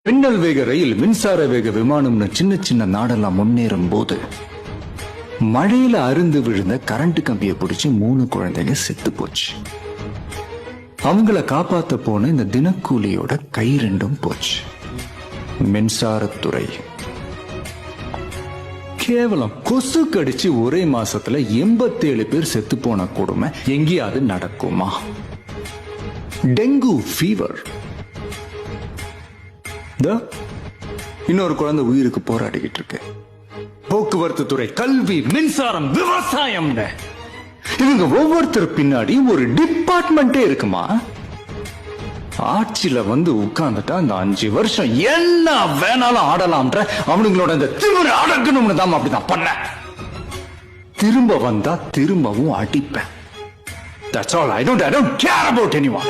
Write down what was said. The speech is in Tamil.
மின்னல் வேக ரயில், மின்சார வேக விமானம்னு சின்ன சின்ன நாடெல்லாம் முன்னேறும் போது மழையில அருந்து விழுந்த கரண்ட் கம்பியை பிடிச்சி 3 குழந்தைங்க செத்து போச்சு. அவங்கள காப்பாத்த போன இந்த தினக்கூலியோட கை 2 போச்சு. மின்சாரத்துறை கேவலம் கொசு கடிச்சு ஒரே மாசத்துல 87 பேர் செத்து போன கொடுமை எங்கேயாவது நடக்குமா? டெங்கு ஃபீவர், இன்னொரு குழந்தை உயிருக்கு போராடிக்கிட்டு இருக்கு. போக்குவரத்து துறை, கல்வி, மின்சாரம், விவசாயம், இவங்க ஒவ்வொருத்தர் பின்னாடி ஒரு டிபார்ட்மெண்டே இருக்குமா? ஆட்சியில வந்து உட்கார்ந்துட்டா அந்த 5 வருஷம் என்ன வேணாலும் ஆடலாம்ன்ற அவனுங்களோட இந்த திமிரு அடக்கணும்னு தான் அப்படிதான் பண்ண. திரும்ப வந்தா திரும்பவும் அடிப்பேன். That's all. I don't care about anyone.